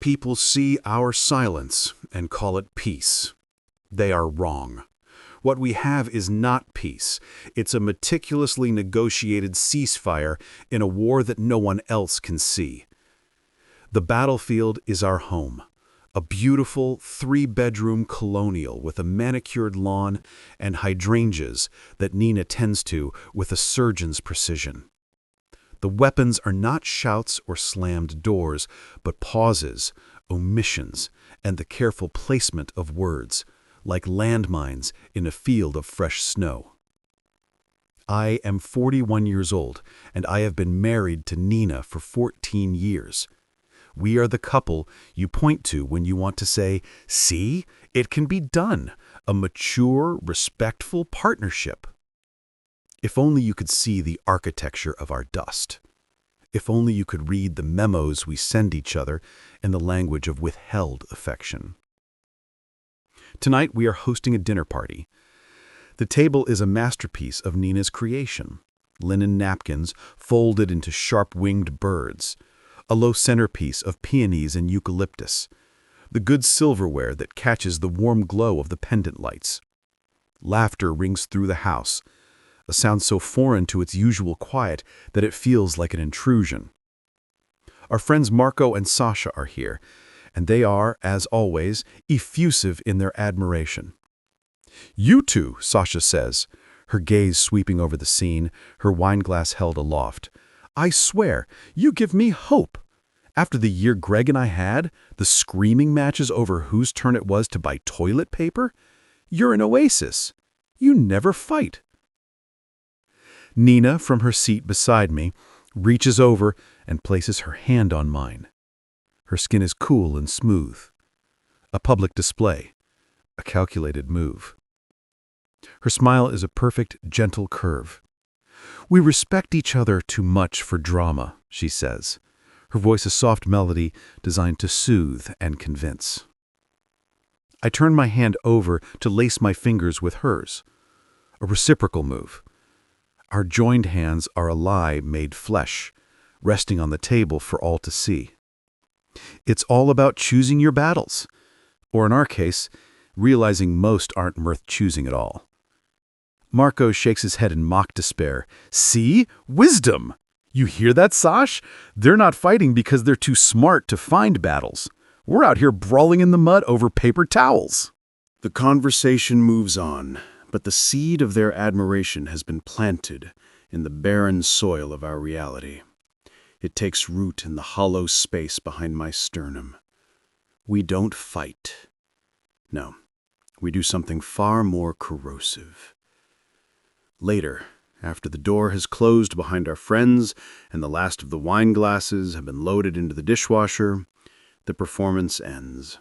people see our silence and call it peace. They are wrong. What we have is not peace. It's a meticulously negotiated ceasefire in a war that no one else can see. The battlefield is our home, a beautiful 3-bedroom colonial with a manicured lawn and hydrangeas that Nina tends to with a surgeon's precision. The weapons are not shouts or slammed doors, but pauses, omissions, and the careful placement of words, like landmines in a field of fresh snow. I am 41 years old, and I have been married to Nina for 14 years. We are the couple you point to when you want to say, "See, it can be done," a mature, respectful partnership. If only you could see the architecture of our dust. If only you could read the memos we send each other in the language of withheld affection. Tonight we are hosting a dinner party. The table is a masterpiece of Nina's creation. Linen napkins folded into sharp-winged birds, a low centerpiece of peonies and eucalyptus, the good silverware that catches the warm glow of the pendant lights. Laughter rings through the house, a sound so foreign to its usual quiet that it feels like an intrusion. Our friends Marco and Sasha are here, and they are, as always, effusive in their admiration. "You two," Sasha says, her gaze sweeping over the scene, her wineglass held aloft. "I swear, you give me hope. After the year Greg and I had, the screaming matches over whose turn it was to buy toilet paper, you're an oasis. You never fight." Nina, from her seat beside me, reaches over and places her hand on mine. Her skin is cool and smooth. A public display, a calculated move. Her smile is a perfect, gentle curve. "We respect each other too much for drama," she says, her voice a soft melody designed to soothe and convince. I turn my hand over to lace my fingers with hers, a reciprocal move. Our joined hands are a lie made flesh, resting on the table for all to see. It's all about choosing your battles, or in our case, realizing most aren't worth choosing at all. Marco shakes his head in mock despair. "See? Wisdom! You hear that, Sash? They're not fighting because they're too smart to find battles. We're out here brawling in the mud over paper towels." The conversation moves on, but the seed of their admiration has been planted in the barren soil of our reality. It takes root in the hollow space behind my sternum. We don't fight. No, we do something far more corrosive. Later, after the door has closed behind our friends and the last of the wine glasses have been loaded into the dishwasher, the performance ends.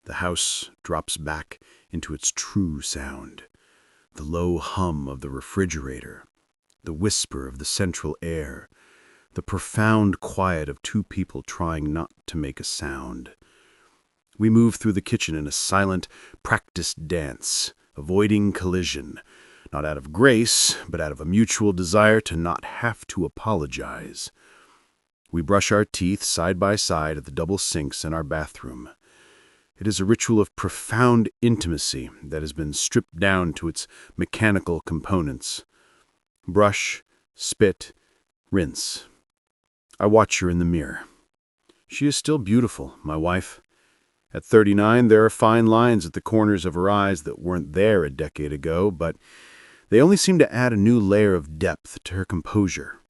The house drops back into its true sound. The low hum of the refrigerator, the whisper of the central air, the profound quiet of two people trying not to make a sound. We move through the kitchen in a silent, practiced dance, avoiding collision, not out of grace, but out of a mutual desire to not have to apologize. We brush our teeth side by side at the double sinks in our bathroom. It is a ritual of profound intimacy that has been stripped down to its mechanical components. Brush, spit, rinse. I watch her in the mirror. She is still beautiful, my wife. At 39, there are fine lines at the corners of her eyes that weren't there a decade ago, but they only seem to add a new layer of depth to her composure.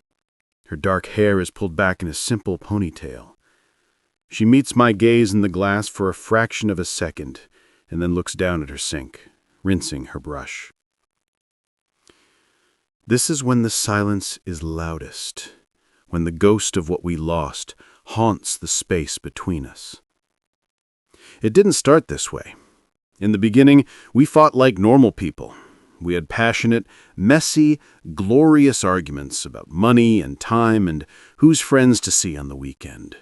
Her dark hair is pulled back in a simple ponytail. She meets my gaze in the glass for a fraction of a second, and then looks down at her sink, rinsing her brush. This is when the silence is loudest, when the ghost of what we lost haunts the space between us. It didn't start this way. In the beginning, we fought like normal people. We had passionate, messy, glorious arguments about money and time and whose friends to see on the weekend.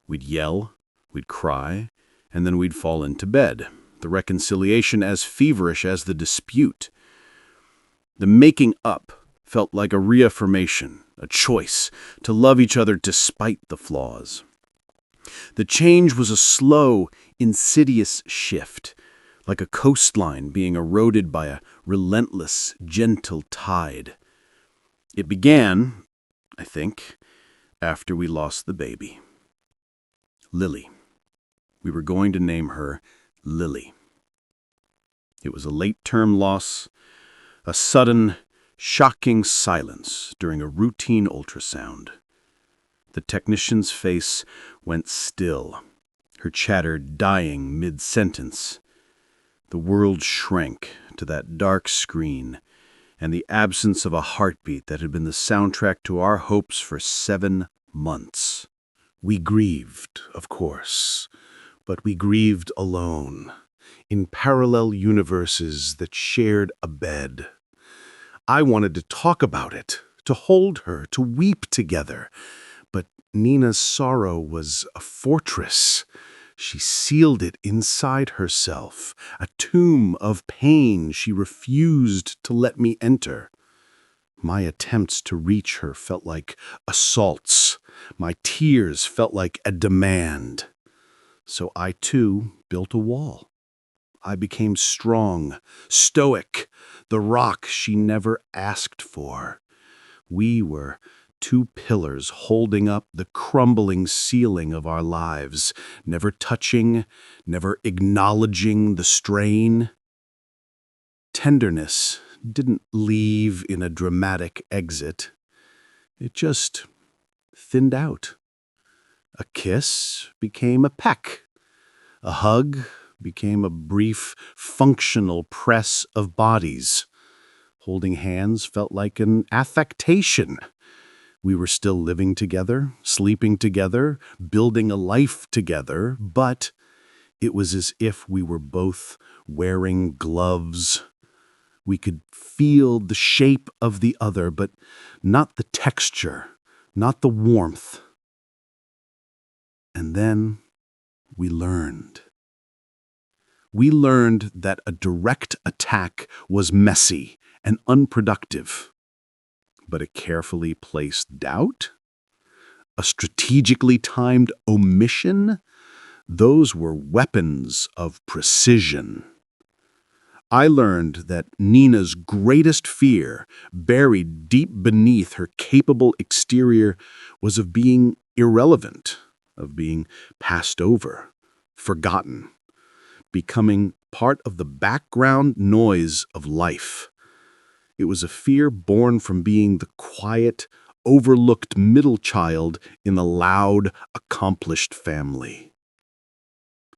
We'd yell, we'd cry, and then we'd fall into bed, the reconciliation as feverish as the dispute. The making up felt like a reaffirmation, a choice, to love each other despite the flaws. The change was a slow, insidious shift, like a coastline being eroded by a relentless, gentle tide. It began, I think, after we lost the baby. Lily. We were going to name her Lily. It was a late-term loss, a sudden, shocking silence during a routine ultrasound. The technician's face went still, her chatter dying mid-sentence. The world shrank to that dark screen and the absence of a heartbeat that had been the soundtrack to our hopes for 7 months. We grieved, of course, but we grieved alone, in parallel universes that shared a bed. I wanted to talk about it, to hold her, to weep together. But Nina's sorrow was a fortress. She sealed it inside herself, a tomb of pain she refused to let me enter. My attempts to reach her felt like assaults. My tears felt like a demand. So I, too, built a wall. I became strong, stoic, the rock she never asked for. We were 2 pillars holding up the crumbling ceiling of our lives, never touching, never acknowledging the strain. Tenderness didn't leave in a dramatic exit. It just thinned out. A kiss became a peck. A hug became a brief, functional press of bodies. Holding hands felt like an affectation. We were still living together, sleeping together, building a life together, but it was as if we were both wearing gloves. We could feel the shape of the other, but not the texture, not the warmth. And then we learned. We learned that a direct attack was messy and unproductive. But a carefully placed doubt? A strategically timed omission? Those were weapons of precision. I learned that Nina's greatest fear, buried deep beneath her capable exterior, was of being irrelevant, of being passed over, forgotten, becoming part of the background noise of life. It was a fear born from being the quiet, overlooked middle child in a loud, accomplished family.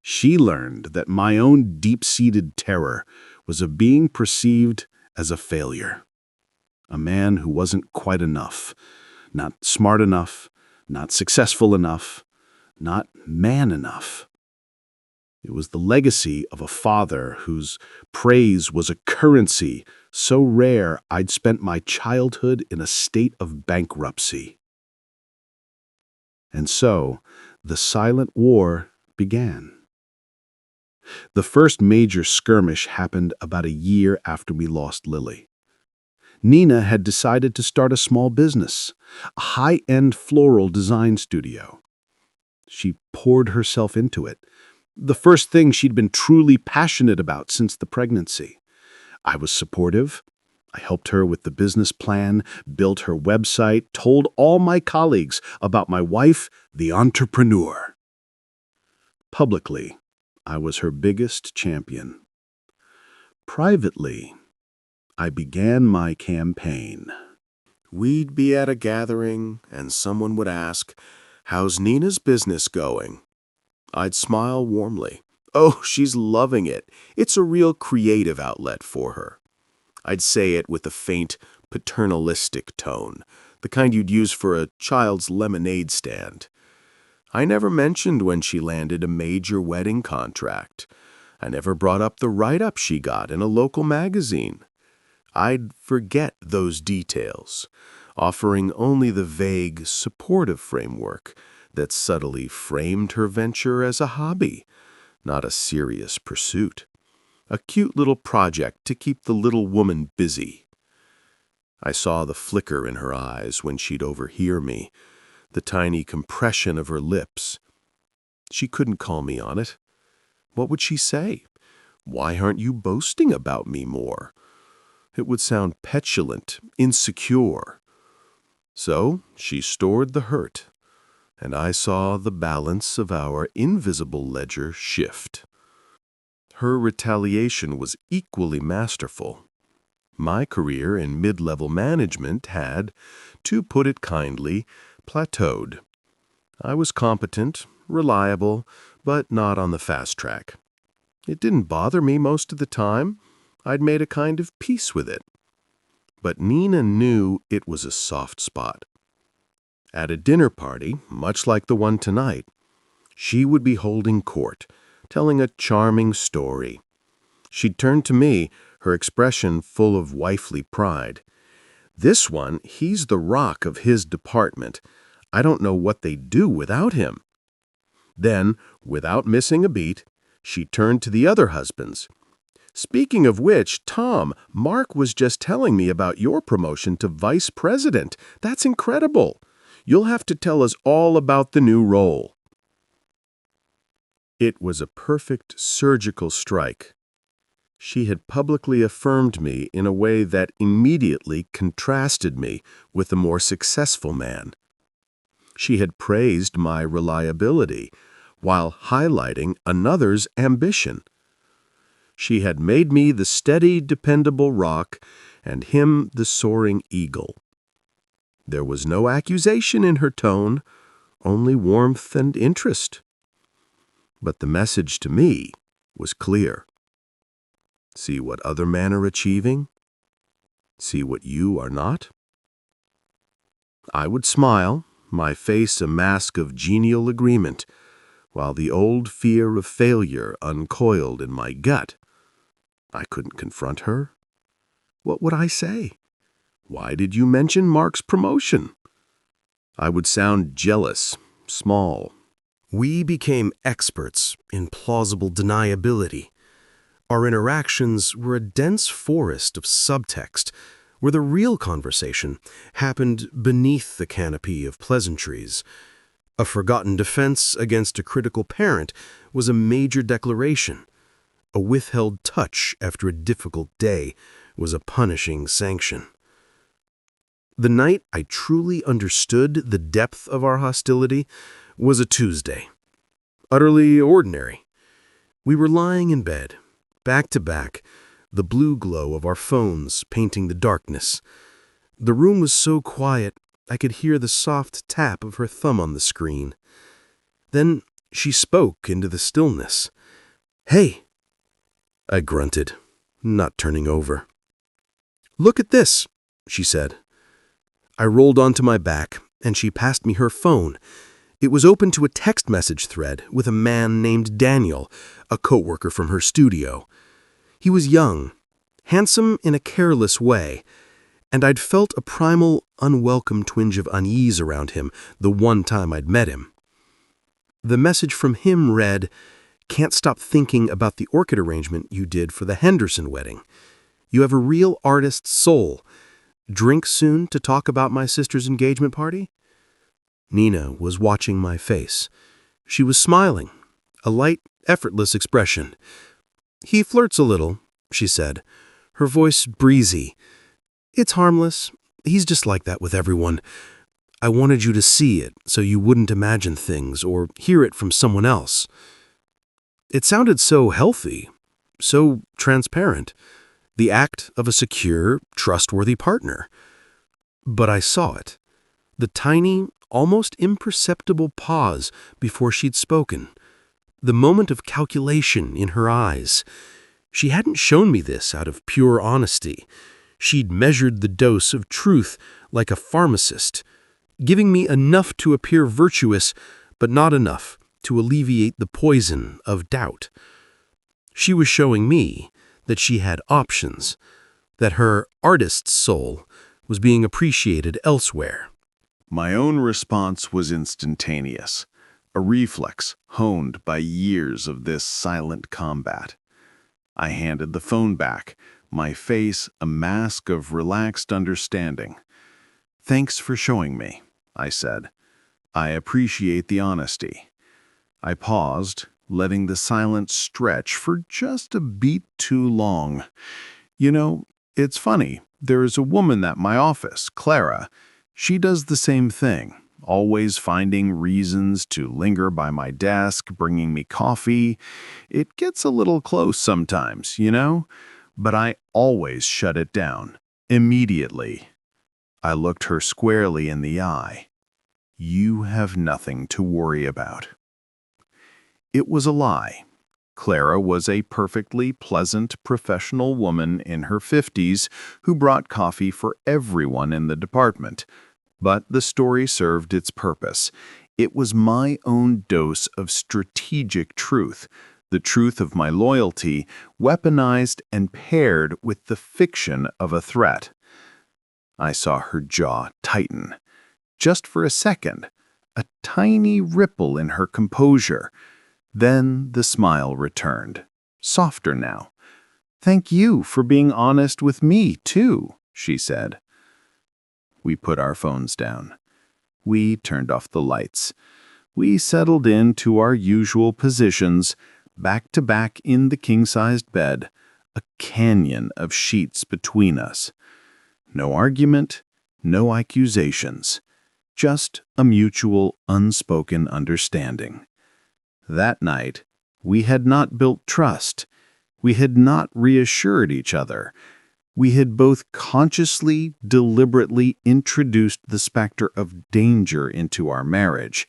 She learned that my own deep-seated terror was of being perceived as a failure, a man who wasn't quite enough, not smart enough, not successful enough, not man enough. It was the legacy of a father whose praise was a currency so rare I'd spent my childhood in a state of bankruptcy. And so, the silent war began. The first major skirmish happened about a year after we lost Lily. Nina had decided to start a small business, a high-end floral design studio. She poured herself into it, the first thing she'd been truly passionate about since the pregnancy. I was supportive. I helped her with the business plan, built her website, told all my colleagues about my wife, the entrepreneur. Publicly, I was her biggest champion. Privately, I began my campaign. We'd be at a gathering, and someone would ask, "How's Nina's business going?" I'd smile warmly. "Oh, she's loving it. It's a real creative outlet for her." I'd say it with a faint, paternalistic tone, the kind you'd use for a child's lemonade stand. I never mentioned when she landed a major wedding contract. I never brought up the write-up she got in a local magazine. I'd forget those details, offering only the vague, supportive framework that subtly framed her venture as a hobby, not a serious pursuit. A cute little project to keep the little woman busy. I saw the flicker in her eyes when she'd overhear me, the tiny compression of her lips. She couldn't call me on it. What would she say? Why aren't you boasting about me more? It would sound petulant, insecure. So she stored the hurt, and I saw the balance of our invisible ledger shift. Her retaliation was equally masterful. My career in mid-level management had, to put it kindly, plateaued. I was competent, reliable, but not on the fast track. It didn't bother me most of the time. I'd made a kind of peace with it. But Nina knew it was a soft spot. At a dinner party, much like the one tonight, she would be holding court, telling a charming story. She'd turn to me, her expression full of wifely pride. This one, he's the rock of his department. I don't know what they'd do without him. Then, without missing a beat, she turned to the other husbands. Speaking of which, Tom, Mark was just telling me about your promotion to vice president. That's incredible. You'll have to tell us all about the new role. It was a perfect surgical strike. She had publicly affirmed me in a way that immediately contrasted me with a more successful man. She had praised my reliability while highlighting another's ambition. She had made me the steady, dependable rock and him the soaring eagle. There was no accusation in her tone, only warmth and interest. But the message to me was clear. See what other men are achieving? See what you are not? I would smile, my face a mask of genial agreement, while the old fear of failure uncoiled in my gut. I couldn't confront her. What would I say? Why did you mention Mark's promotion? I would sound jealous, small. We became experts in plausible deniability. Our interactions were a dense forest of subtext, where the real conversation happened beneath the canopy of pleasantries. A forgotten defense against a critical parent was a major declaration. A withheld touch after a difficult day was a punishing sanction. The night I truly understood the depth of our hostility was a Tuesday. Utterly ordinary. We were lying in bed, back to back, the blue glow of our phones painting the darkness. The room was so quiet I could hear the soft tap of her thumb on the screen. Then she spoke into the stillness. "Hey," I grunted, not turning over. "Look at this," she said. I rolled onto my back, and she passed me her phone. It was open to a text message thread with a man named Daniel, a coworker from her studio. He was young, handsome in a careless way, and I'd felt a primal, unwelcome twinge of unease around him the one time I'd met him. The message from him read, "Can't stop thinking about the orchid arrangement you did for the Henderson wedding. You have a real artist's soul. Drink soon to talk about my sister's engagement party?" Nina was watching my face. She was smiling, a light, effortless expression. "He flirts a little," she said, her voice breezy. "It's harmless. He's just like that with everyone. I wanted you to see it so you wouldn't imagine things or hear it from someone else." It sounded so healthy, so transparent, the act of a secure, trustworthy partner. But I saw it, the tiny, almost imperceptible pause before she'd spoken, the moment of calculation in her eyes. She hadn't shown me this out of pure honesty. She'd measured the dose of truth like a pharmacist, giving me enough to appear virtuous, but not enough to alleviate the poison of doubt. She was showing me that she had options, that her artist's soul was being appreciated elsewhere. My own response was instantaneous, a reflex honed by years of this silent combat. I handed the phone back, my face a mask of relaxed understanding. "Thanks for showing me," I said. "I appreciate the honesty. I paused, letting the silence stretch for just a beat too long. You know, it's funny. There is a woman at my office, Clara. She does the same thing, always finding reasons to linger by my desk, bringing me coffee. It gets a little close sometimes, but I always shut it down, immediately. I looked her squarely in the eye. You have nothing to worry about. It was a lie. Clara was a perfectly pleasant professional woman in her 50s who brought coffee for everyone in the department. But the story served its purpose. It was my own dose of strategic truth, the truth of my loyalty, weaponized and paired with the fiction of a threat. I saw her jaw tighten. Just for a second, a tiny ripple in her composure. Then the smile returned, softer now. "Thank you for being honest with me, too," she said. We put our phones down. We turned off the lights. We settled into our usual positions, back to back in the king-sized bed, a canyon of sheets between us. No argument, no accusations, just a mutual, unspoken understanding. That night, we had not built trust. We had not reassured each other. We had both consciously, deliberately introduced the specter of danger into our marriage,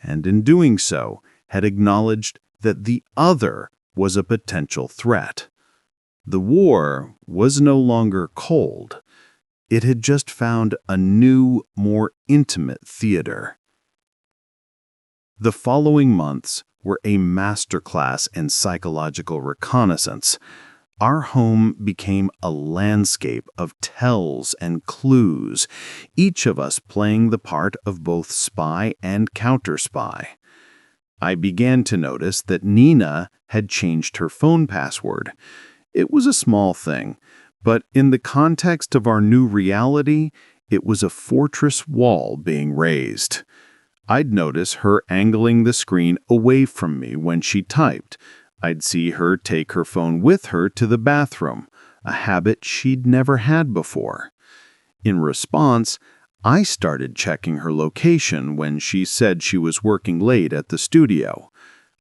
and in doing so, had acknowledged that the other was a potential threat. The war was no longer cold. It had just found a new, more intimate theater. The following months were a masterclass in psychological reconnaissance. Our home became a landscape of tells and clues, each of us playing the part of both spy and counter-spy. I began to notice that Nina had changed her phone password. It was a small thing, but in the context of our new reality, it was a fortress wall being raised. I'd notice her angling the screen away from me when she typed. I'd see her take her phone with her to the bathroom, a habit she'd never had before. In response, I started checking her location when she said she was working late at the studio.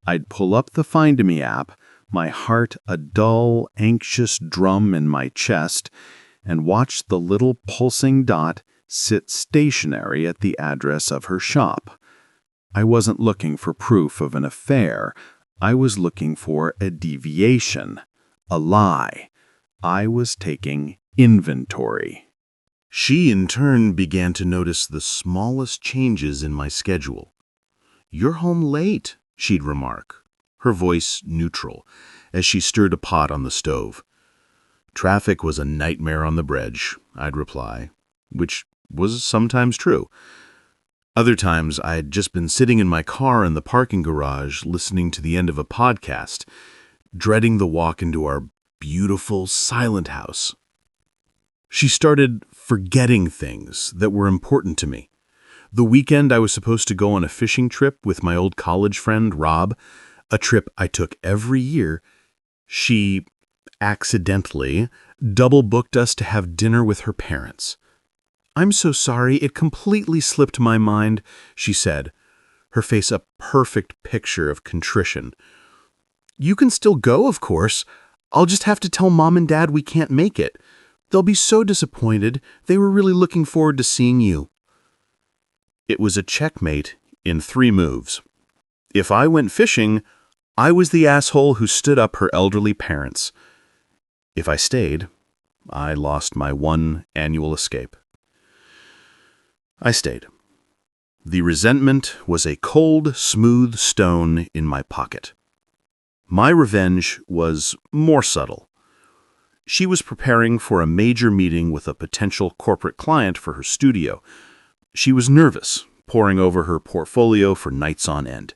I'd pull up the Find Me app, my heart a dull, anxious drum in my chest, and watch the little pulsing dot sit stationary at the address of her shop. I wasn't looking for proof of an affair. I was looking for a deviation, a lie. I was taking inventory. She, in turn, began to notice the smallest changes in my schedule. "You're home late," she'd remark, her voice neutral, as she stirred a pot on the stove. "Traffic was a nightmare on the bridge," I'd reply, which was sometimes true. Other times, I'd just been sitting in my car in the parking garage listening to the end of a podcast, dreading the walk into our beautiful, silent house. She started forgetting things that were important to me. The weekend I was supposed to go on a fishing trip with my old college friend, Rob, a trip I took every year, she accidentally double-booked us to have dinner with her parents. "I'm so sorry, it completely slipped my mind," she said, her face a perfect picture of contrition. "You can still go, of course. I'll just have to tell Mom and Dad we can't make it. They'll be so disappointed. They were really looking forward to seeing you." It was a checkmate in 3 moves. If I went fishing, I was the asshole who stood up her elderly parents. If I stayed, I lost my one annual escape. I stayed. The resentment was a cold, smooth stone in my pocket. My revenge was more subtle. She was preparing for a major meeting with a potential corporate client for her studio. She was nervous, poring over her portfolio for nights on end.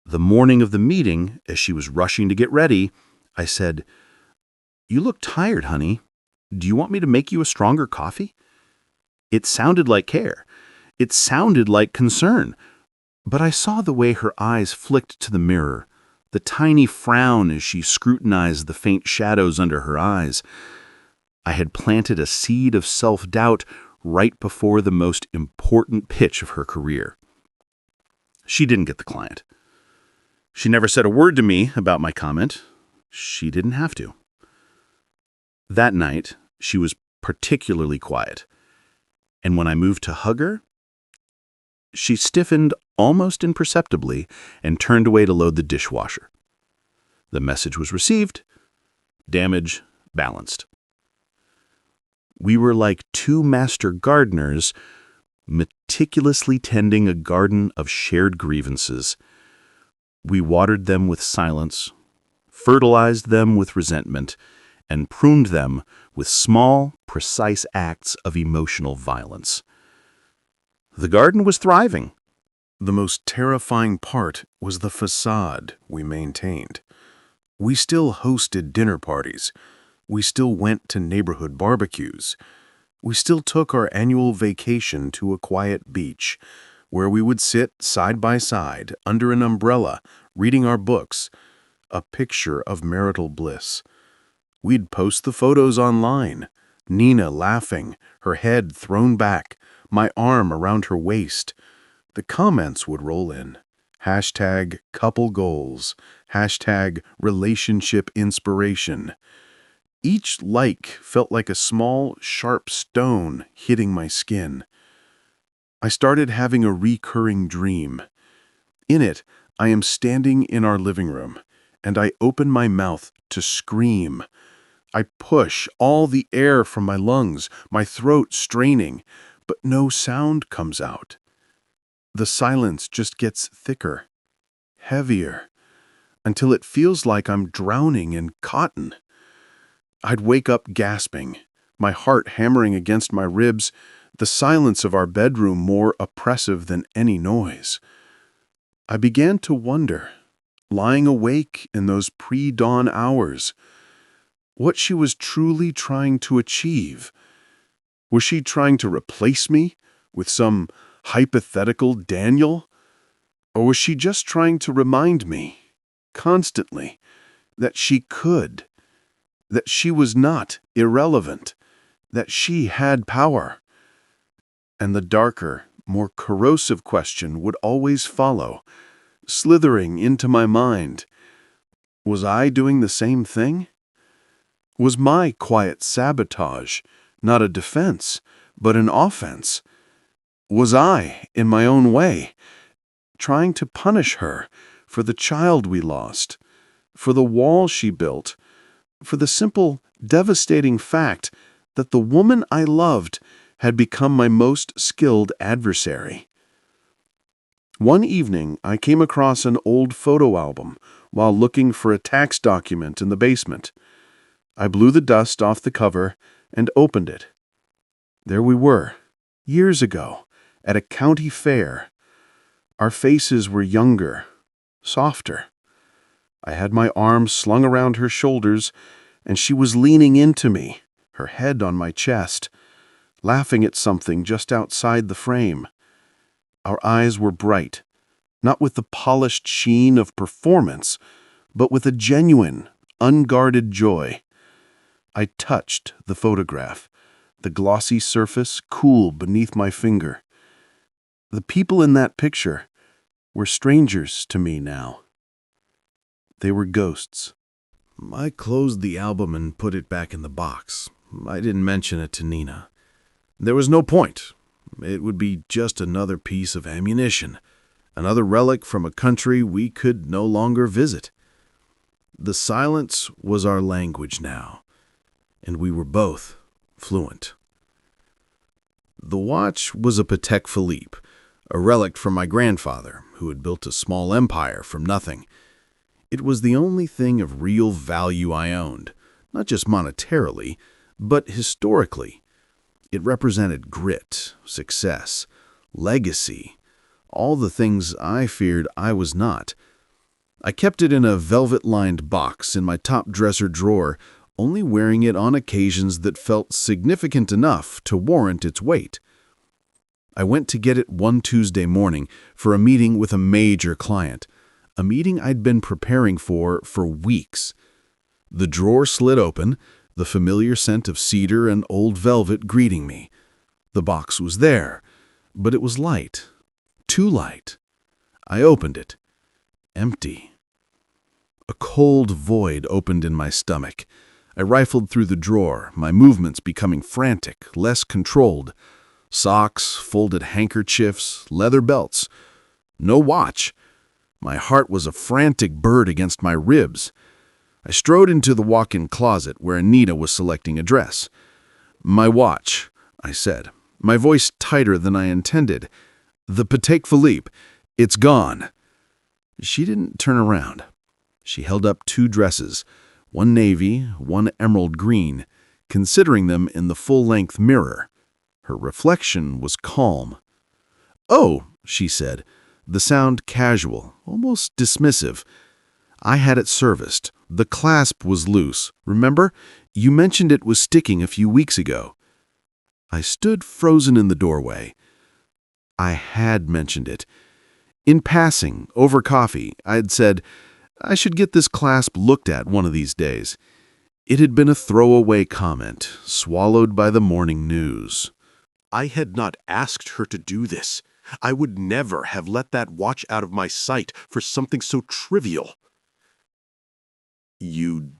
The morning of the meeting, as she was rushing to get ready, I said, "You look tired, honey. Do you want me to make you a stronger coffee?" It sounded like care. It sounded like concern. But I saw the way her eyes flicked to the mirror, the tiny frown as she scrutinized the faint shadows under her eyes. I had planted a seed of self-doubt right before the most important pitch of her career. She didn't get the client. She never said a word to me about my comment. She didn't have to. That night, she was particularly quiet. And when I moved to hug her, she stiffened almost imperceptibly and turned away to load the dishwasher. The message was received. Damage balanced. We were like two master gardeners meticulously tending a garden of shared grievances. We watered them with silence, fertilized them with resentment, and pruned them with small, precise acts of emotional violence. The garden was thriving. The most terrifying part was the facade we maintained. We still hosted dinner parties. We still went to neighborhood barbecues. We still took our annual vacation to a quiet beach, where we would sit side by side under an umbrella, reading our books, a picture of marital bliss. We'd post the photos online, Nina laughing, her head thrown back, my arm around her waist. The comments would roll in. Hashtag couple goals. Hashtag relationship inspiration. Each like felt like a small, sharp stone hitting my skin. I started having a recurring dream. In it, I am standing in our living room, and I open my mouth to scream. I push all the air from my lungs, my throat straining, but no sound comes out. The silence just gets thicker, heavier, until it feels like I'm drowning in cotton. I'd wake up gasping, my heart hammering against my ribs, the silence of our bedroom more oppressive than any noise. I began to wonder, lying awake in those pre-dawn hours, what she was truly trying to achieve. Was she trying to replace me with some hypothetical Daniel? Or was she just trying to remind me, constantly, that she could, that she was not irrelevant, that she had power? And the darker, more corrosive question would always follow, slithering into my mind. Was I doing the same thing? Was my quiet sabotage not a defense, but an offense? Was I, in my own way, trying to punish her for the child we lost, for the wall she built, for the simple, devastating fact that the woman I loved had become my most skilled adversary? One evening, I came across an old photo album while looking for a tax document in the basement. I blew the dust off the cover and opened it. There we were, years ago, at a county fair. Our faces were younger, softer. I had my arms slung around her shoulders, and she was leaning into me, her head on my chest, laughing at something just outside the frame. Our eyes were bright, not with the polished sheen of performance, but with a genuine, unguarded joy. I touched the photograph, the glossy surface cool beneath my finger. The people in that picture were strangers to me now. They were ghosts. I closed the album and put it back in the box. I didn't mention it to Nina. There was no point. It would be just another piece of ammunition, another relic from a country we could no longer visit. The silence was our language now, and we were both fluent. The watch was a Patek Philippe, a relic from my grandfather, who had built a small empire from nothing. It was the only thing of real value I owned, not just monetarily, but historically. It represented grit, success, legacy, all the things I feared I was not. I kept it in a velvet-lined box in my top dresser drawer, only wearing it on occasions that felt significant enough to warrant its weight. I went to get it one Tuesday morning for a meeting with a major client, a meeting I'd been preparing for weeks. The drawer slid open, the familiar scent of cedar and old velvet greeting me. The box was there, but it was light. Too light. I opened it. Empty. A cold void opened in my stomach. I rifled through the drawer, my movements becoming frantic, less controlled. Socks, folded handkerchiefs, leather belts. No watch. My heart was a frantic bird against my ribs. I strode into the walk-in closet where Anita was selecting a dress. "My watch," I said, my voice tighter than I intended. "The Patek Philippe. It's gone." She didn't turn around. She held up two dresses, one navy, one emerald green, considering them in the full-length mirror. Her reflection was calm. "Oh," she said, the sound casual, almost dismissive. "I had it serviced. The clasp was loose. Remember? You mentioned it was sticking a few weeks ago." I stood frozen in the doorway. I had mentioned it. In passing, over coffee, I'd said, I should get this clasp looked at one of these days. It had been a throwaway comment, swallowed by the morning news. I had not asked her to do this. I would never have let that watch out of my sight for something so trivial. "You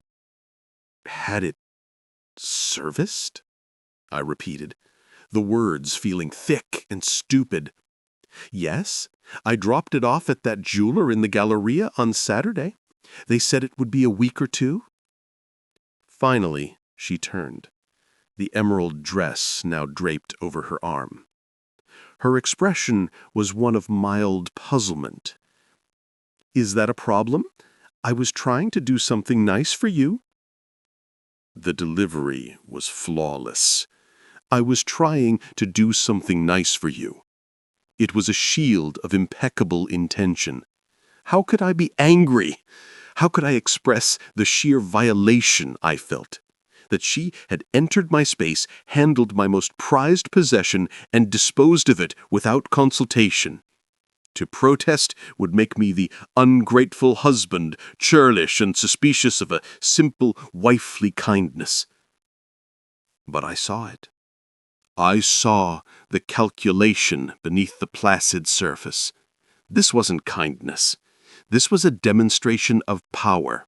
had it serviced?" I repeated, the words feeling thick and stupid. "Yes, I dropped it off at that jeweler in the Galleria on Saturday. They said it would be a week or two." Finally, she turned, the emerald dress now draped over her arm. Her expression was one of mild puzzlement. "Is that a problem? I was trying to do something nice for you." The delivery was flawless. "I was trying to do something nice for you." It was a shield of impeccable intention. How could I be angry? How could I express the sheer violation I felt? That she had entered my space, handled my most prized possession, and disposed of it without consultation. To protest would make me the ungrateful husband, churlish and suspicious of a simple wifely kindness. But I saw it. I saw the calculation beneath the placid surface. This wasn't kindness. This was a demonstration of power.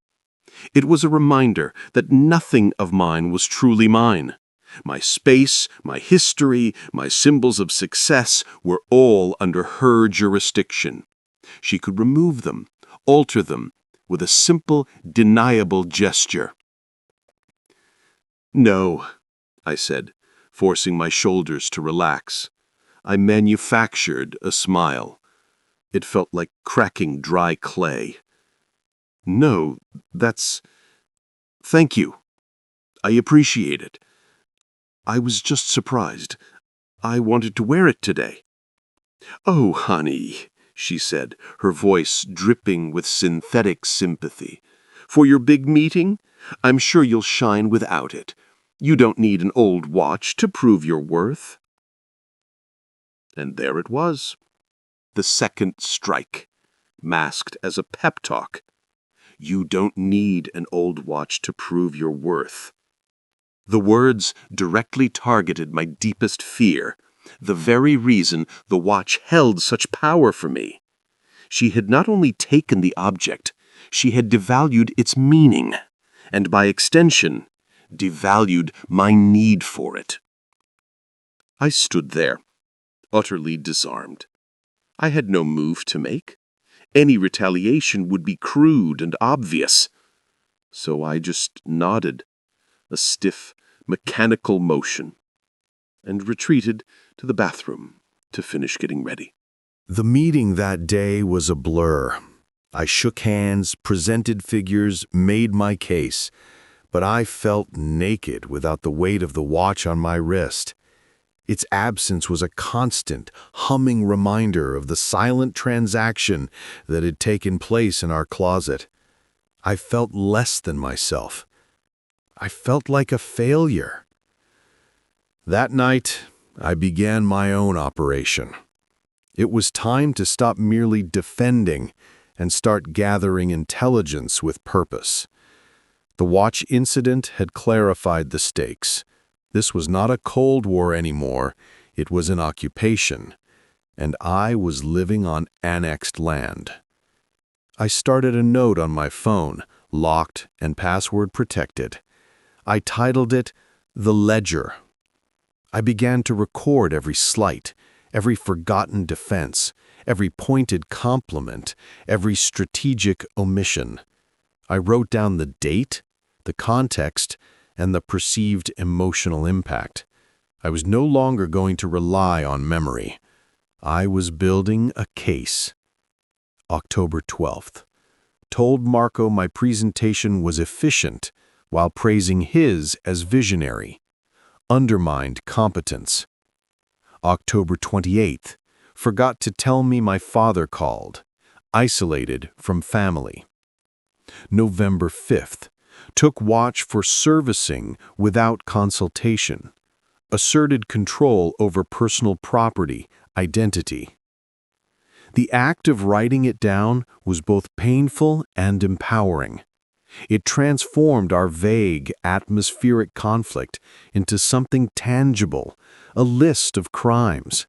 It was a reminder that nothing of mine was truly mine. My space, my history, my symbols of success were all under her jurisdiction. She could remove them, alter them, with a simple, deniable gesture. "No," I said, forcing my shoulders to relax. I manufactured a smile. It felt like cracking dry clay. "No, thank you. I appreciate it. I was just surprised. I wanted to wear it today." "Oh, honey," she said, her voice dripping with synthetic sympathy. "For your big meeting? I'm sure you'll shine without it. You don't need an old watch to prove your worth." And there it was. The second strike, masked as a pep talk. You don't need an old watch to prove your worth. The words directly targeted my deepest fear, the very reason the watch held such power for me. She had not only taken the object, she had devalued its meaning, and by extension, devalued my need for it. I stood there, utterly disarmed. I had no move to make. Any retaliation would be crude and obvious. So I just nodded, a stiff, mechanical motion, and retreated to the bathroom to finish getting ready. The meeting that day was a blur. I shook hands, presented figures, made my case, but I felt naked without the weight of the watch on my wrist. Its absence was a constant, humming reminder of the silent transaction that had taken place in our closet. I felt less than myself. I felt like a failure. That night, I began my own operation. It was time to stop merely defending and start gathering intelligence with purpose. The watch incident had clarified the stakes. This was not a Cold War anymore, it was an occupation, and I was living on annexed land. I started a note on my phone, locked and password protected. I titled it, The Ledger. I began to record every slight, every forgotten defense, every pointed compliment, every strategic omission. I wrote down the date, the context, and the perceived emotional impact. I was no longer going to rely on memory. I was building a case. October 12th. Told Marco my presentation was efficient while praising his as visionary. Undermined competence. October 28th. Forgot to tell me my father called. Isolated from family. November 5th. Took watch for servicing without consultation. Asserted control over personal property, identity. The act of writing it down was both painful and empowering. It transformed our vague, atmospheric conflict into something tangible, a list of crimes.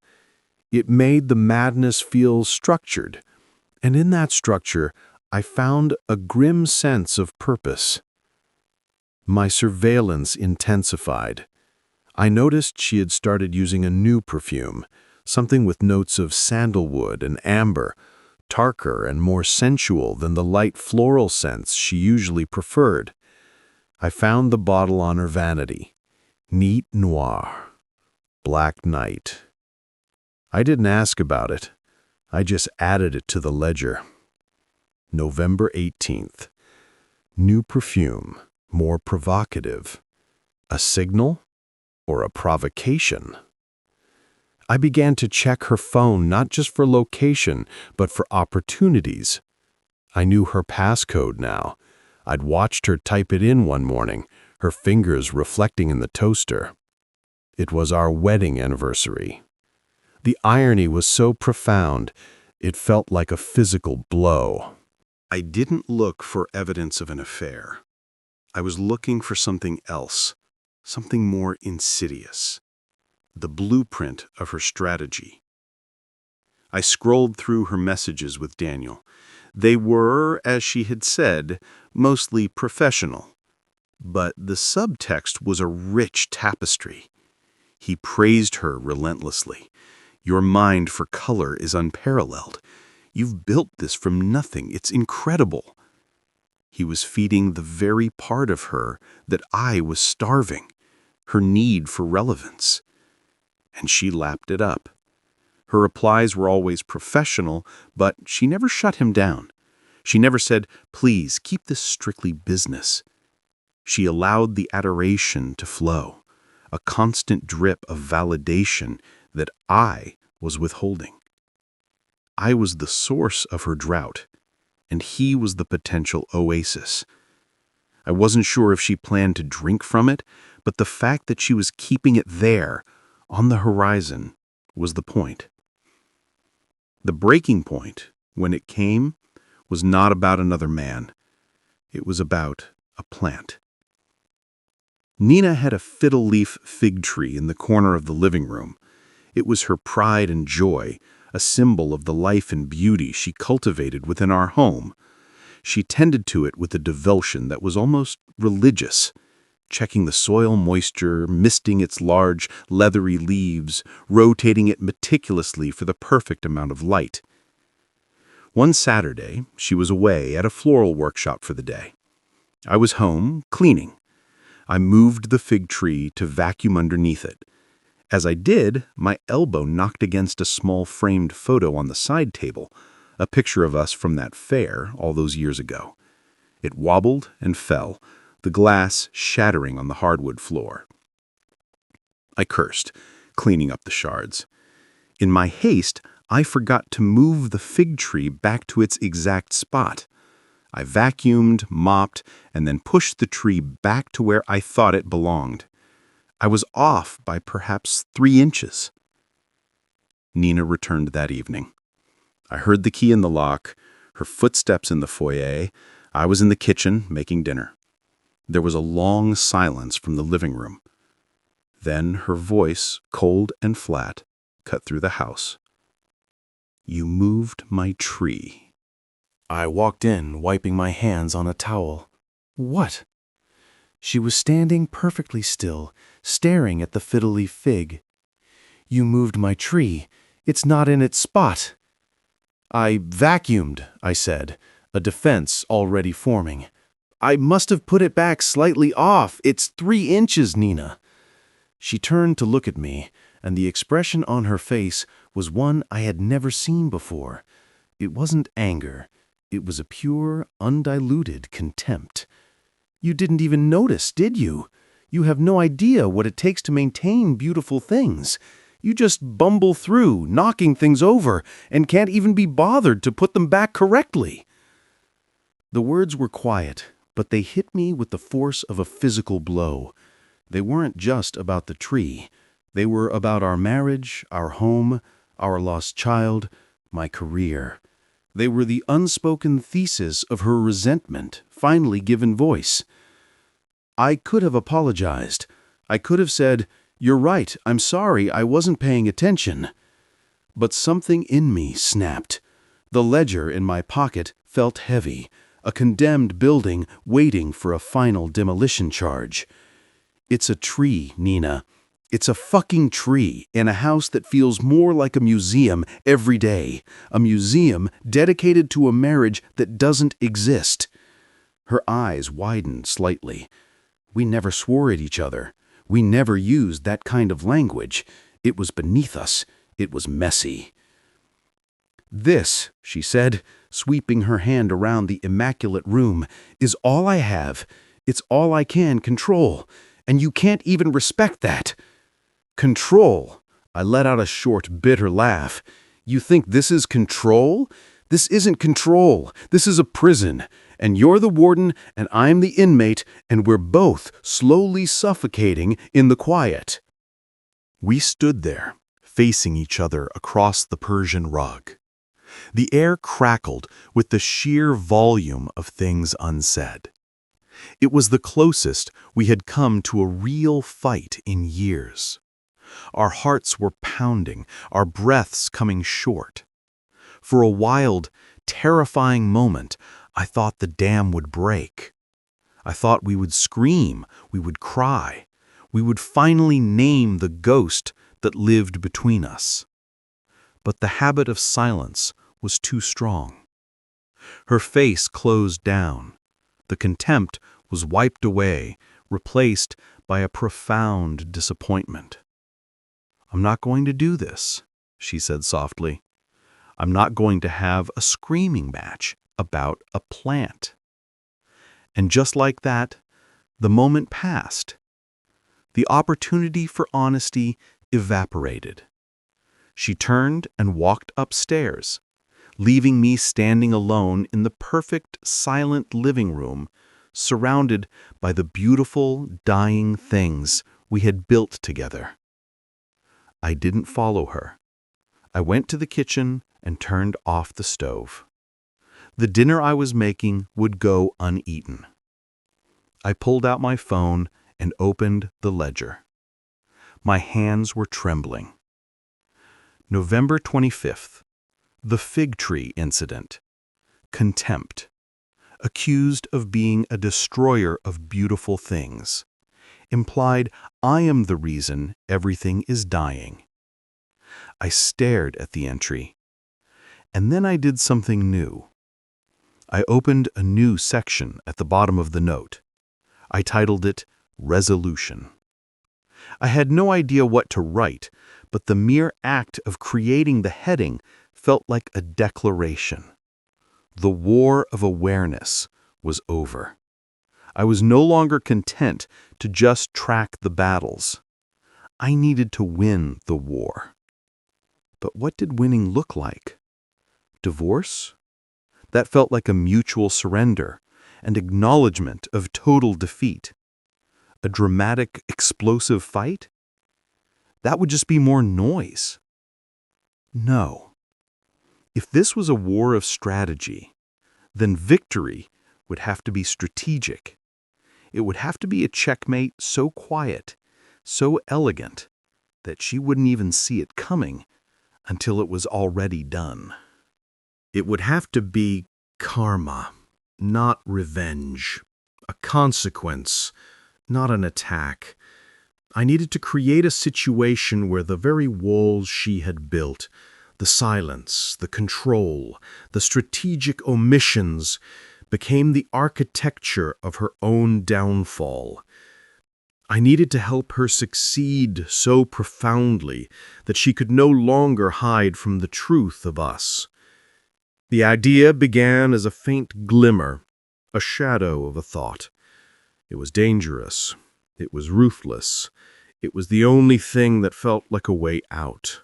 It made the madness feel structured, and in that structure, I found a grim sense of purpose. My surveillance intensified. I noticed she had started using a new perfume, something with notes of sandalwood and amber, darker and more sensual than the light floral scents she usually preferred. I found the bottle on her vanity. Neat Noir. Black Night. I didn't ask about it. I just added it to the ledger. November 18th. New perfume, more provocative. A signal or a provocation? I began to check her phone not just for location, but for opportunities. I knew her passcode now. I'd watched her type it in one morning, her fingers reflecting in the toaster. It was our wedding anniversary. The irony was so profound, it felt like a physical blow. I didn't look for evidence of an affair. I was looking for something else, something more insidious. The blueprint of her strategy. I scrolled through her messages with Daniel. They were, as she had said, mostly professional. But the subtext was a rich tapestry. He praised her relentlessly. Your mind for color is unparalleled. You've built this from nothing. It's incredible. He was feeding the very part of her that I was starving, her need for relevance. And she lapped it up. Her replies were always professional, but she never shut him down. She never said, "Please, keep this strictly business." She allowed the adoration to flow, a constant drip of validation that I was withholding. I was the source of her drought, and he was the potential oasis. I wasn't sure if she planned to drink from it, but the fact that she was keeping it there, on the horizon, was the point. The breaking point, when it came, was not about another man. It was about a plant. Nina had a fiddle leaf fig tree in the corner of the living room. It was her pride and joy, a symbol of the life and beauty she cultivated within our home. She tended to it with a devotion that was almost religious, checking the soil moisture, misting its large, leathery leaves, rotating it meticulously for the perfect amount of light. One Saturday, she was away at a floral workshop for the day. I was home, cleaning. I moved the fig tree to vacuum underneath it. As I did, my elbow knocked against a small framed photo on the side table, a picture of us from that fair all those years ago. It wobbled and fell, the glass shattering on the hardwood floor. I cursed, cleaning up the shards. In my haste, I forgot to move the fig tree back to its exact spot. I vacuumed, mopped, and then pushed the tree back to where I thought it belonged. I was off by perhaps 3 inches. Nina returned that evening. I heard the key in the lock, her footsteps in the foyer. I was in the kitchen making dinner. There was a long silence from the living room. Then her voice, cold and flat, cut through the house. "You moved my tree." I walked in, wiping my hands on a towel. What? She was standing perfectly still, staring at the fiddly fig. "You moved my tree. It's not in its spot." "I vacuumed," I said, a defense already forming. "I must have put it back slightly off. It's 3 inches, Nina." She turned to look at me, and the expression on her face was one I had never seen before. It wasn't anger. It was a pure, undiluted contempt. "You didn't even notice, did you? You have no idea what it takes to maintain beautiful things. You just bumble through, knocking things over, and can't even be bothered to put them back correctly." The words were quiet, but they hit me with the force of a physical blow. They weren't just about the tree. They were about our marriage, our home, our lost child, my career. They were the unspoken thesis of her resentment, finally given voice. I could have apologized. I could have said, "You're right, I'm sorry, I wasn't paying attention." But something in me snapped. The ledger in my pocket felt heavy, a condemned building waiting for a final demolition charge. It's a tree, Nina. It's a fucking tree in a house that feels more like a museum every day. A museum dedicated to a marriage that doesn't exist. Her eyes widened slightly. We never swore at each other. We never used that kind of language. It was beneath us. It was messy. "This," she said, sweeping her hand around the immaculate room, "is all I have. It's all I can control. And you can't even respect that." "Control?" I let out a short, bitter laugh. "You think this is control? This isn't control. This is a prison. And you're the warden, and I'm the inmate, and we're both slowly suffocating in the quiet." We stood there, facing each other across the Persian rug. The air crackled with the sheer volume of things unsaid. It was the closest we had come to a real fight in years. Our hearts were pounding, our breaths coming short. For a wild, terrifying moment, I thought the dam would break. I thought we would scream, we would cry, we would finally name the ghost that lived between us. But the habit of silence was too strong. Her face closed down. The contempt was wiped away, replaced by a profound disappointment. "I'm not going to do this," she said softly. "I'm not going to have a screaming match about a plant." And just like that, the moment passed. The opportunity for honesty evaporated. She turned and walked upstairs, leaving me standing alone in the perfect, silent living room, surrounded by the beautiful, dying things we had built together. I didn't follow her. I went to the kitchen and turned off the stove. The dinner I was making would go uneaten. I pulled out my phone and opened the ledger. My hands were trembling. November 25th. The fig tree incident. Contempt. Accused of being a destroyer of beautiful things. Implied I am the reason everything is dying. I stared at the entry. And then I did something new. I opened a new section at the bottom of the note. I titled it Resolution. I had no idea what to write, but the mere act of creating the heading felt like a declaration. The war of awareness was over. I was no longer content to just track the battles. I needed to win the war. But what did winning look like? Divorce? That felt like a mutual surrender, an acknowledgement of total defeat. a dramatic, explosive fight? That would just be more noise. No. If this was a war of strategy, then victory would have to be strategic. It would have to be a checkmate so quiet, so elegant, that she wouldn't even see it coming until it was already done. It would have to be karma, not revenge. A consequence, not an attack. I needed to create a situation where the very walls she had built, the silence, the control, the strategic omissions, became the architecture of her own downfall. I needed to help her succeed so profoundly that she could no longer hide from the truth of us. The idea began as a faint glimmer, a shadow of a thought. It was dangerous. It was ruthless. It was the only thing that felt like a way out.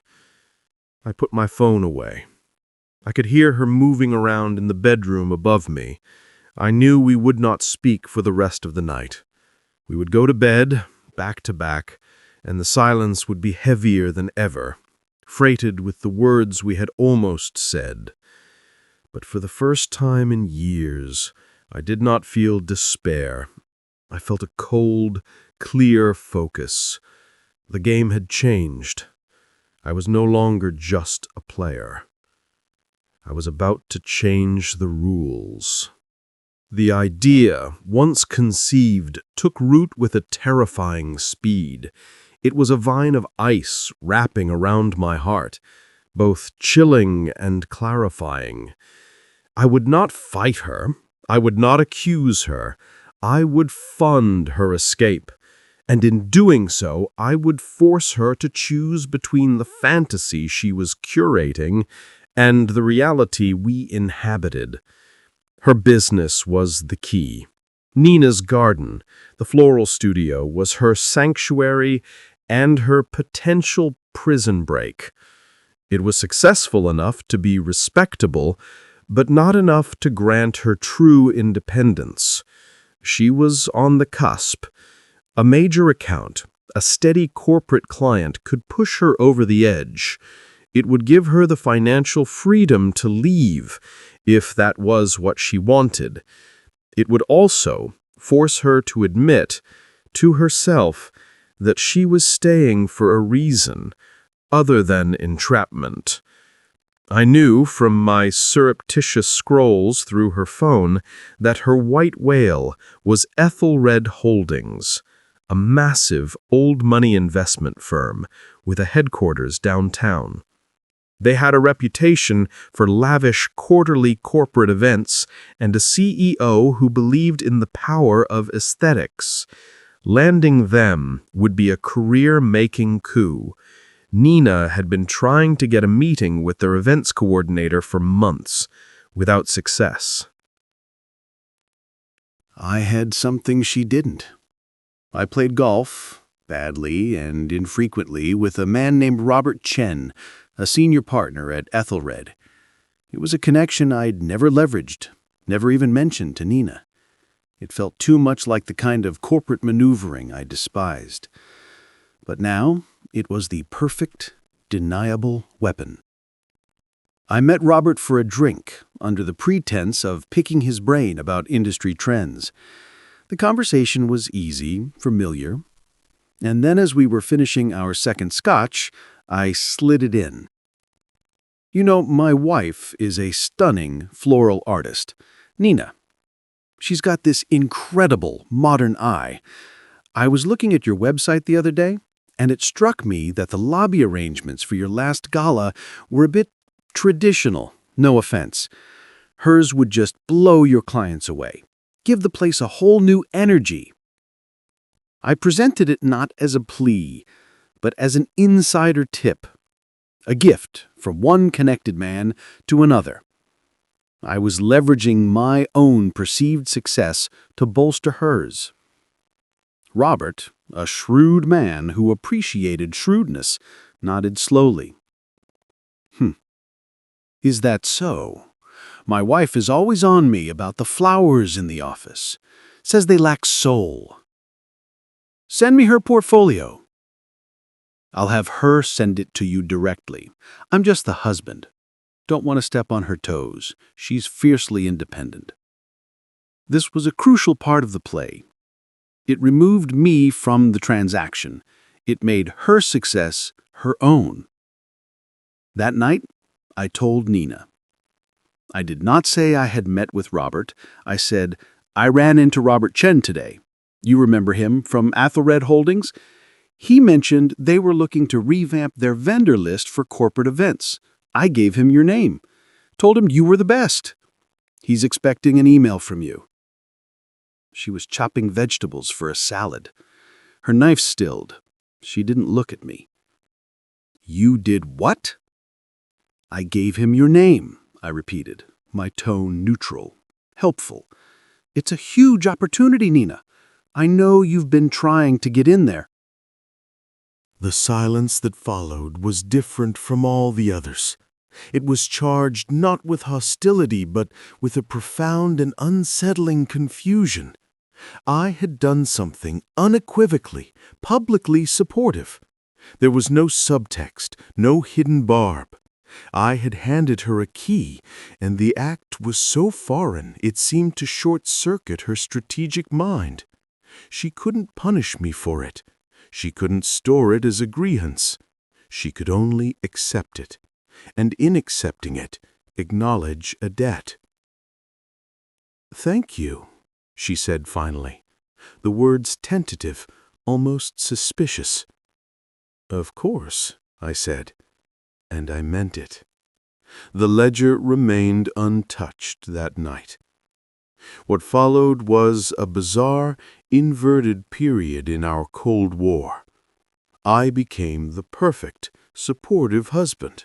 I put my phone away. I could hear her moving around in the bedroom above me. I knew we would not speak for the rest of the night. We would go to bed, back to back, and the silence would be heavier than ever, freighted with the words we had almost said. But for the first time in years, I did not feel despair. I felt a cold, clear focus. The game had changed. I was no longer just a player. I was about to change the rules. The idea, once conceived, took root with a terrifying speed. It was a vine of ice wrapping around my heart, both chilling and clarifying. I would not fight her. I would not accuse her. I would fund her escape. And in doing so, I would force her to choose between the fantasy she was curating and the reality we inhabited. Her business was the key. Nina's garden, the floral studio, was her sanctuary and her potential prison break. It was successful enough to be respectable, but not enough to grant her true independence. She was on the cusp. A major account, a steady corporate client, could push her over the edge. It would give her the financial freedom to leave, if that was what she wanted. It would also force her to admit to herself that she was staying for a reason other than entrapment. I knew from my surreptitious scrolls through her phone that her white whale was Ethelred Holdings, a massive old money investment firm with a headquarters downtown. They had a reputation for lavish quarterly corporate events and a CEO who believed in the power of aesthetics. Landing them would be a career-making coup. Nina had been trying to get a meeting with their events coordinator for months, without success. I had something she didn't. I played golf, badly and infrequently, with a man named Robert Chen, a senior partner at Ethelred. It was a connection I'd never leveraged, never even mentioned to Nina. It felt too much like the kind of corporate maneuvering I despised. But now, it was the perfect, deniable weapon. I met Robert for a drink, under the pretense of picking his brain about industry trends. The conversation was easy, familiar. And then as we were finishing our second scotch, I slid it in. You know, my wife is a stunning floral artist, Nina. She's got this incredible modern eye. I was looking at your website the other day, and it struck me that the lobby arrangements for your last gala were a bit traditional, no offense. Hers would just blow your clients away, give the place a whole new energy. I presented it not as a plea, but as an insider tip, a gift from one connected man to another. I was leveraging my own perceived success to bolster hers. Robert, a shrewd man who appreciated shrewdness, nodded slowly. Is that so? My wife is always on me about the flowers in the office. Says they lack soul. Send me her portfolio. I'll have her send it to you directly. I'm just the husband. Don't want to step on her toes. She's fiercely independent. This was a crucial part of the play. It removed me from the transaction. It made her success her own. That night, I told Nina. I did not say I had met with Robert. I said, I ran into Robert Chen today. You remember him from Athelred Holdings? He mentioned they were looking to revamp their vendor list for corporate events. I gave him your name. Told him you were the best. He's expecting an email from you. She was chopping vegetables for a salad. Her knife stilled. She didn't look at me. You did what? I gave him your name, I repeated, my tone neutral, helpful. It's a huge opportunity, Nina. I know you've been trying to get in there. The silence that followed was different from all the others. It was charged not with hostility, but with a profound and unsettling confusion. I had done something unequivocally, publicly supportive. There was no subtext, no hidden barb. I had handed her a key, and the act was so foreign it seemed to short-circuit her strategic mind. She couldn't punish me for it. She couldn't store it as a grievance. She could only accept it, and in accepting it, acknowledge a debt. "Thank you," she said finally, the words tentative, almost suspicious. "Of course," I said, and I meant it. The ledger remained untouched that night. What followed was a bizarre, inverted period in our Cold War. I became the perfect, supportive husband.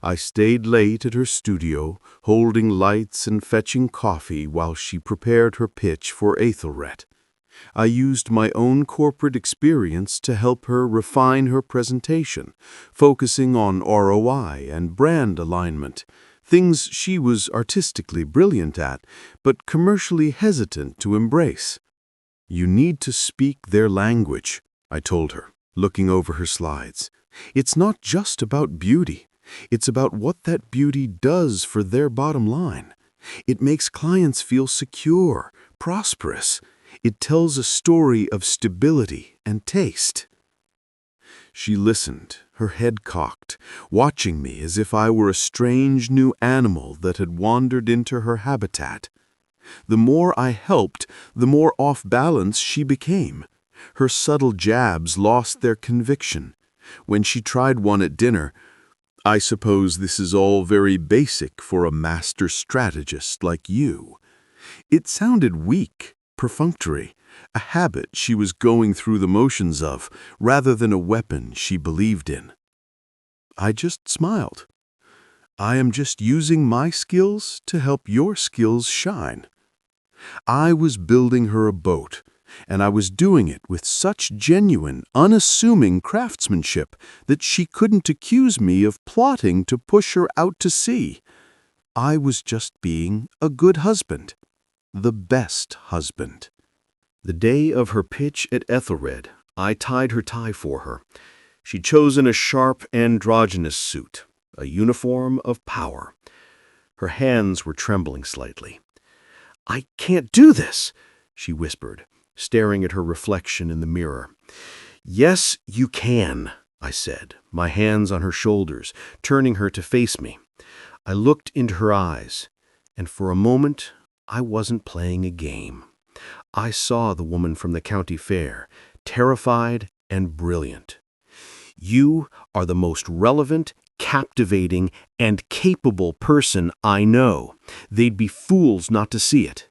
I stayed late at her studio, holding lights and fetching coffee while she prepared her pitch for Athelred. I used my own corporate experience to help her refine her presentation, focusing on ROI and brand alignment, things she was artistically brilliant at, but commercially hesitant to embrace. "You need to speak their language," I told her, looking over her slides. "It's not just about beauty. It's about what that beauty does for their bottom line. It makes clients feel secure, prosperous. It tells a story of stability and taste." She listened, her head cocked, watching me as if I were a strange new animal that had wandered into her habitat. The more I helped, the more off balance she became. Her subtle jabs lost their conviction. When she tried one at dinner, "I suppose this is all very basic for a master strategist like you." It sounded weak, perfunctory, a habit she was going through the motions of, rather than a weapon she believed in. I just smiled. "I am just using my skills to help your skills shine." I was building her a boat, and I was doing it with such genuine, unassuming craftsmanship that she couldn't accuse me of plotting to push her out to sea. I was just being a good husband, the best husband. The day of her pitch at Ethelred, I tied her tie for her. She'd chosen a sharp, androgynous suit, a uniform of power. Her hands were trembling slightly. "I can't do this," she whispered, staring at her reflection in the mirror. "Yes, you can," I said, my hands on her shoulders, turning her to face me. I looked into her eyes, and for a moment I wasn't playing a game. I saw the woman from the county fair, terrified and brilliant. "You are the most relevant, captivating, and capable person I know. They'd be fools not to see it."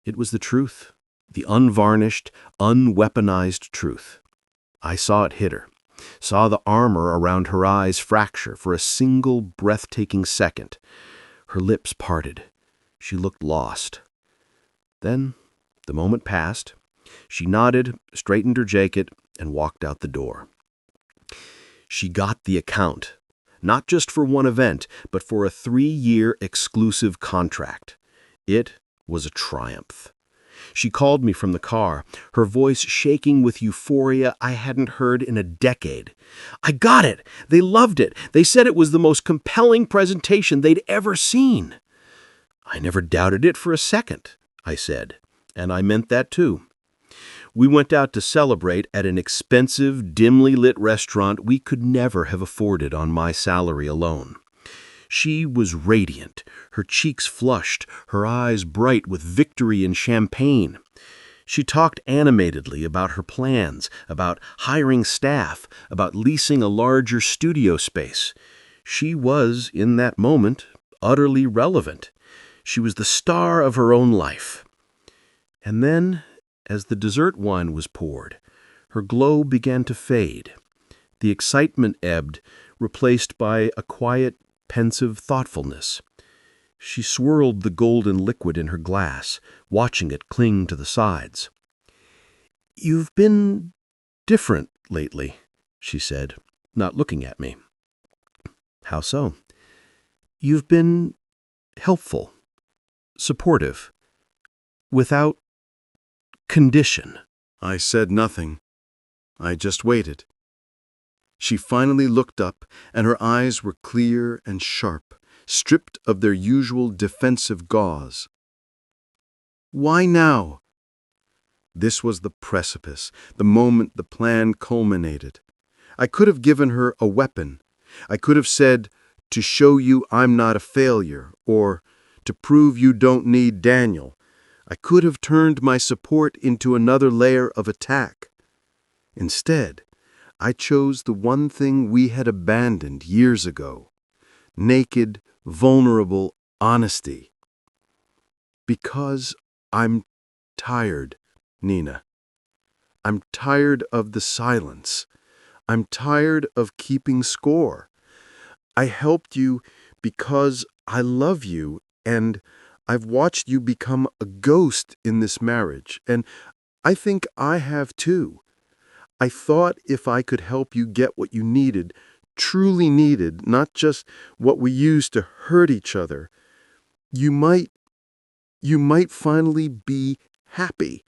It was the truth, the unvarnished, unweaponized truth. I saw it hit her, saw the armor around her eyes fracture for a single breathtaking second. Her lips parted. She looked lost. Then the moment passed. She nodded, straightened her jacket, and walked out the door. She got the account, not just for one event, but for a 3-year exclusive contract. It was a triumph. She called me from the car, her voice shaking with euphoria I hadn't heard in a decade. "I got it! They loved it! They said it was the most compelling presentation they'd ever seen!" "I never doubted it for a second," I said, and I meant that too. We went out to celebrate at an expensive, dimly lit restaurant we could never have afforded on my salary alone. She was radiant, her cheeks flushed, her eyes bright with victory and champagne. She talked animatedly about her plans, about hiring staff, about leasing a larger studio space. She was, in that moment, utterly relevant. She was the star of her own life. And then, as the dessert wine was poured, her glow began to fade. The excitement ebbed, replaced by a quiet, pensive thoughtfulness. She swirled the golden liquid in her glass, watching it cling to the sides. "You've been different lately," she said, not looking at me. "How so?" "You've been helpful, supportive, without condition." I said nothing. I just waited. She finally looked up, and her eyes were clear and sharp, stripped of their usual defensive gauze. "Why now?" This was the precipice, the moment the plan culminated. I could have given her a weapon. I could have said, "To show you I'm not a failure," or "To prove you don't need Daniel." I could have turned my support into another layer of attack. Instead, I chose the one thing we had abandoned years ago: naked, vulnerable honesty. Because I'm tired, Nina. I'm tired of the silence. I'm tired of keeping score. I helped you because I love you, and I've watched you become a ghost in this marriage, and I think I have too. I thought if I could help you get what you needed, truly needed, not just what we used to hurt each other, you might finally be happy.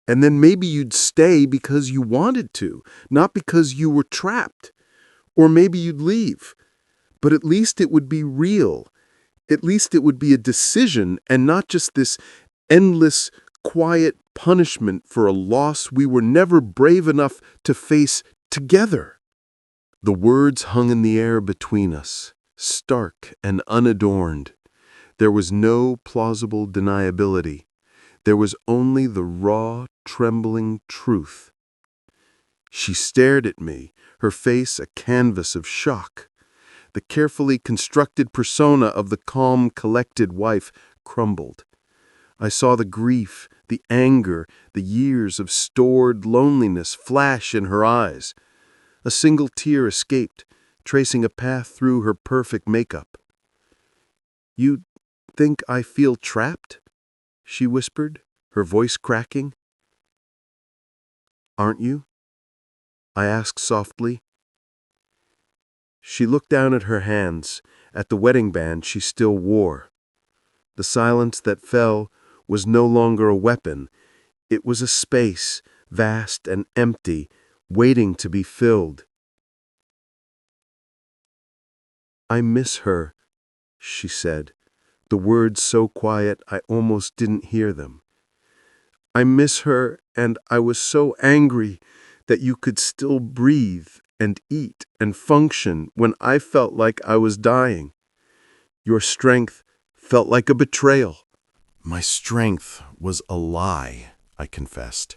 And then maybe you'd stay because you wanted to, not because you were trapped. Or maybe you'd leave. But at least it would be real. At least it would be a decision and not just this endless, quiet punishment for a loss we were never brave enough to face together. The words hung in the air between us, stark and unadorned. There was no plausible deniability. There was only the raw, trembling truth. She stared at me, her face a canvas of shock. The carefully constructed persona of the calm, collected wife crumbled. I saw the grief, the anger, the years of stored loneliness flash in her eyes. A single tear escaped, tracing a path through her perfect makeup. "You think I feel trapped?" she whispered, her voice cracking. "Aren't you?" I asked softly. She looked down at her hands, at the wedding band she still wore. The silence that fell was no longer a weapon. It was a space, vast and empty, waiting to be filled. "I miss her," she said, the words so quiet I almost didn't hear them. "I miss her, and I was so angry that you could still breathe and eat and function when I felt like I was dying. Your strength felt like a betrayal." My strength was a lie, I confessed.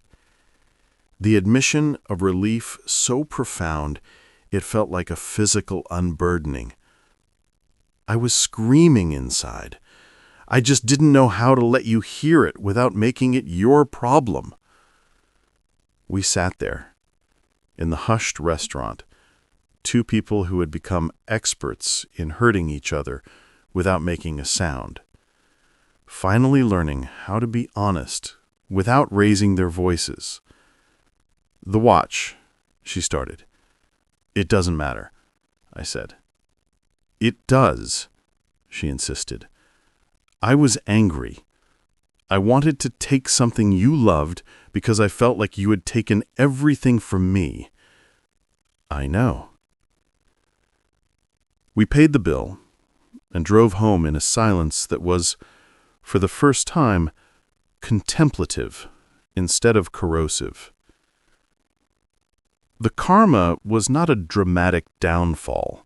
The admission of relief so profound, it felt like a physical unburdening. I was screaming inside. I just didn't know how to let you hear it without making it your problem. We sat there, in the hushed restaurant, two people who had become experts in hurting each other without making a sound, finally learning how to be honest without raising their voices. "The watch," she started. "It doesn't matter," I said. "It does," she insisted. I was angry. I wanted to take something you loved because I felt like you had taken everything from me. I know. We paid the bill and drove home in a silence that was, for the first time, contemplative instead of corrosive. The karma was not a dramatic downfall.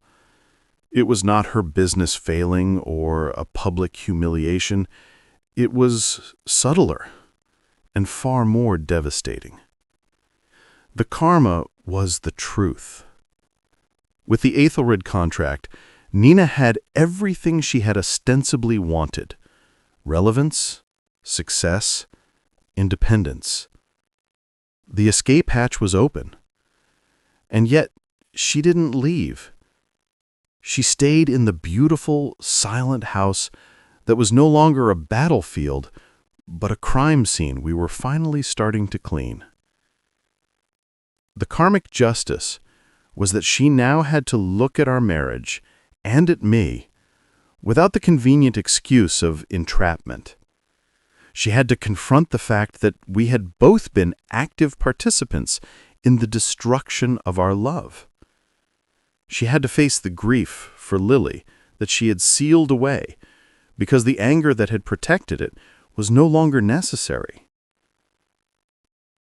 It was not her business failing or a public humiliation. It was subtler and far more devastating. The karma was the truth. With the Aethelred contract, Nina had everything she had ostensibly wanted: relevance, success, independence. The escape hatch was open. And yet, she didn't leave. She stayed in the beautiful, silent house that was no longer a battlefield, but a crime scene we were finally starting to clean. The karmic justice was that she now had to look at our marriage, and at me, without the convenient excuse of entrapment. She had to confront the fact that we had both been active participants in the destruction of our love. She had to face the grief for Lily that she had sealed away because the anger that had protected it was no longer necessary.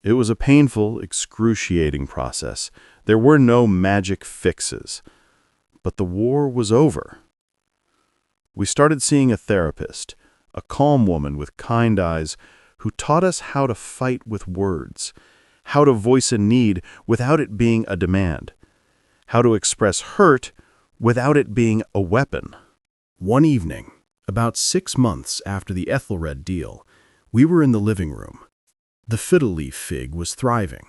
It was a painful, excruciating process. There were no magic fixes, but the war was over. We started seeing a therapist, a calm woman with kind eyes who taught us how to fight with words, how to voice a need without it being a demand, how to express hurt without it being a weapon. One evening, about 6 months after the Ethelred deal, we were in the living room. The fiddle leaf fig was thriving.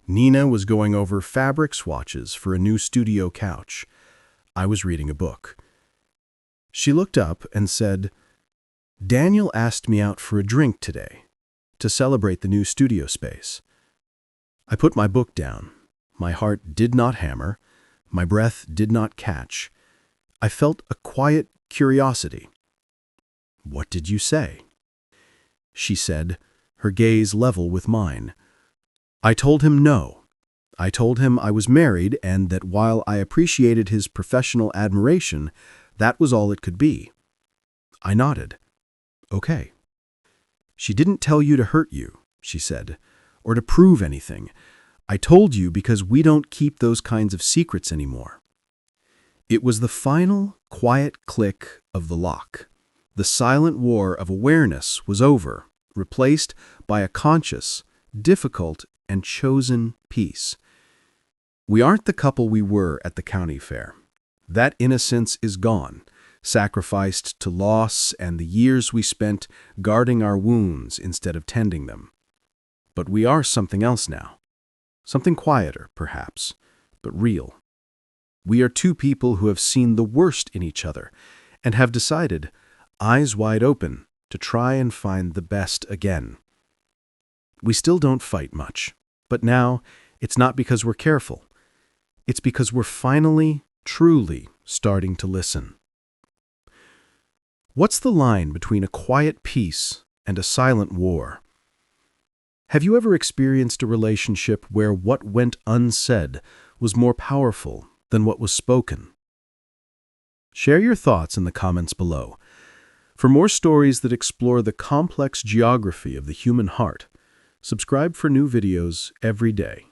Nina was going over fabric swatches for a new studio couch. I was reading a book. She looked up and said, "Daniel asked me out for a drink today to celebrate the new studio space." I put my book down. My heart did not hammer. My breath did not catch. I felt a quiet curiosity. "What did you say?" She said, her gaze level with mine. "I told him no. I told him I was married and that while I appreciated his professional admiration, that was all it could be." I nodded. "Okay." "She didn't tell you to hurt you," she said, "or to prove anything. I told you because we don't keep those kinds of secrets anymore." It was the final, quiet click of the lock. The silent war of awareness was over, replaced by a conscious, difficult, and chosen peace. We aren't the couple we were at the county fair. That innocence is gone, sacrificed to loss and the years we spent guarding our wounds instead of tending them. But we are something else now. Something quieter, perhaps, but real. We are two people who have seen the worst in each other and have decided, eyes wide open, to try and find the best again. We still don't fight much, but now it's not because we're careful. It's because we're finally, truly starting to listen. What's the line between a quiet peace and a silent war? Have you ever experienced a relationship where what went unsaid was more powerful than what was spoken? Share your thoughts in the comments below. For more stories that explore the complex geography of the human heart, subscribe for new videos every day.